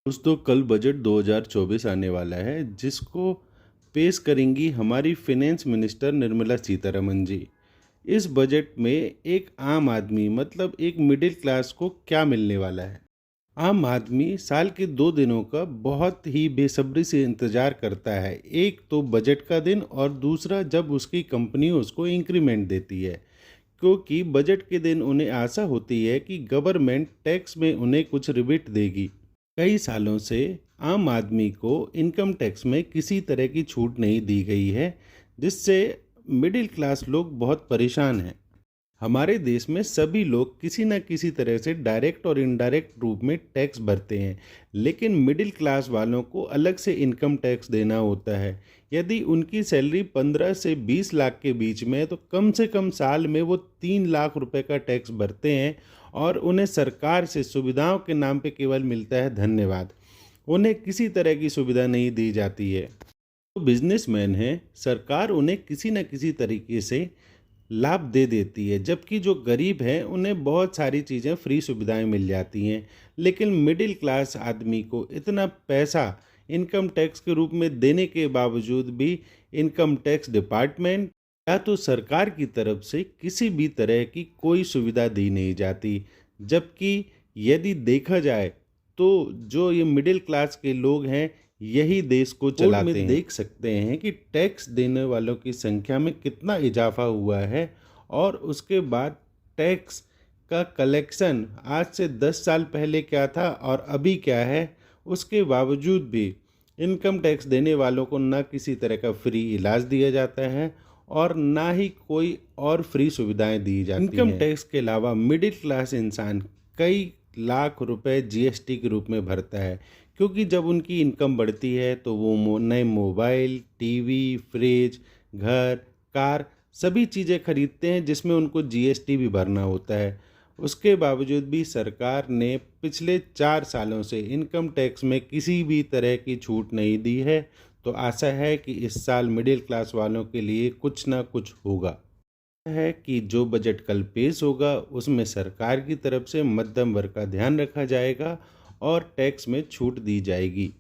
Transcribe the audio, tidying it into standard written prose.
दोस्तों कल बजट 2024 आने वाला है जिसको पेश करेंगी हमारी फिनेंस मिनिस्टर निर्मला सीतारमन जी। इस बजट में एक आम आदमी मतलब एक मिडिल क्लास को क्या मिलने वाला है। आम आदमी साल के 2 दिनों का बहुत ही बेसब्री से इंतज़ार करता है। एक तो बजट का दिन और दूसरा जब उसकी कंपनी उसको इंक्रीमेंट देती है, क्योंकि बजट के दिन उन्हें आशा होती है कि गवर्नमेंट टैक्स में उन्हें कुछ रिबेट देगी। कई सालों से आम आदमी को इनकम टैक्स में किसी तरह की छूट नहीं दी गई है, जिससे मिडिल क्लास लोग बहुत परेशान हैं। हमारे देश में सभी लोग किसी न किसी तरह से डायरेक्ट और इनडायरेक्ट रूप में टैक्स भरते हैं, लेकिन मिडिल क्लास वालों को अलग से इनकम टैक्स देना होता है। यदि उनकी सैलरी 15 से 20 लाख के बीच में है तो कम से कम साल में वो 3 लाख रुपए का टैक्स भरते हैं और उन्हें सरकार से सुविधाओं के नाम पे केवल मिलता है धन्यवाद। उन्हें किसी तरह की सुविधा नहीं दी जाती है। जो बिजनेसमैन हैं, सरकार उन्हें किसी न किसी तरीके से लाभ दे देती है, जबकि जो गरीब हैं उन्हें बहुत सारी चीज़ें फ्री सुविधाएं मिल जाती हैं। लेकिन मिडिल क्लास आदमी को इतना पैसा इनकम टैक्स के रूप में देने के बावजूद भी इनकम टैक्स डिपार्टमेंट या तो सरकार की तरफ से किसी भी तरह की कोई सुविधा दी नहीं जाती। जबकि यदि देखा जाए तो जो ये मिडिल क्लास के लोग हैं यही देश को चलाते हैं। देख सकते हैं कि टैक्स देने वालों की संख्या में कितना इजाफा हुआ है और उसके बाद टैक्स का कलेक्शन आज से 10 साल पहले क्या था और अभी क्या है। उसके बावजूद भी इनकम टैक्स देने वालों को ना किसी तरह का फ्री इलाज दिया जाता है और ना ही कोई और फ्री सुविधाएं दी जाती हैं। इनकम टैक्स के अलावा मिडिल क्लास इंसान कई लाख रुपए जीएसटी के रूप में भरता है, क्योंकि जब उनकी इनकम बढ़ती है तो वो नए मोबाइल, टीवी, फ्रिज, घर, कार सभी चीज़ें खरीदते हैं जिसमें उनको जीएसटी भी भरना होता है। उसके बावजूद भी सरकार ने पिछले 4 सालों से इनकम टैक्स में किसी भी तरह की छूट नहीं दी है। तो आशा है कि इस साल मिडिल क्लास वालों के लिए कुछ ना कुछ होगा। है कि जो बजट कल पेश होगा उसमें सरकार की तरफ से मध्यम वर्ग का ध्यान रखा जाएगा और टैक्स में छूट दी जाएगी।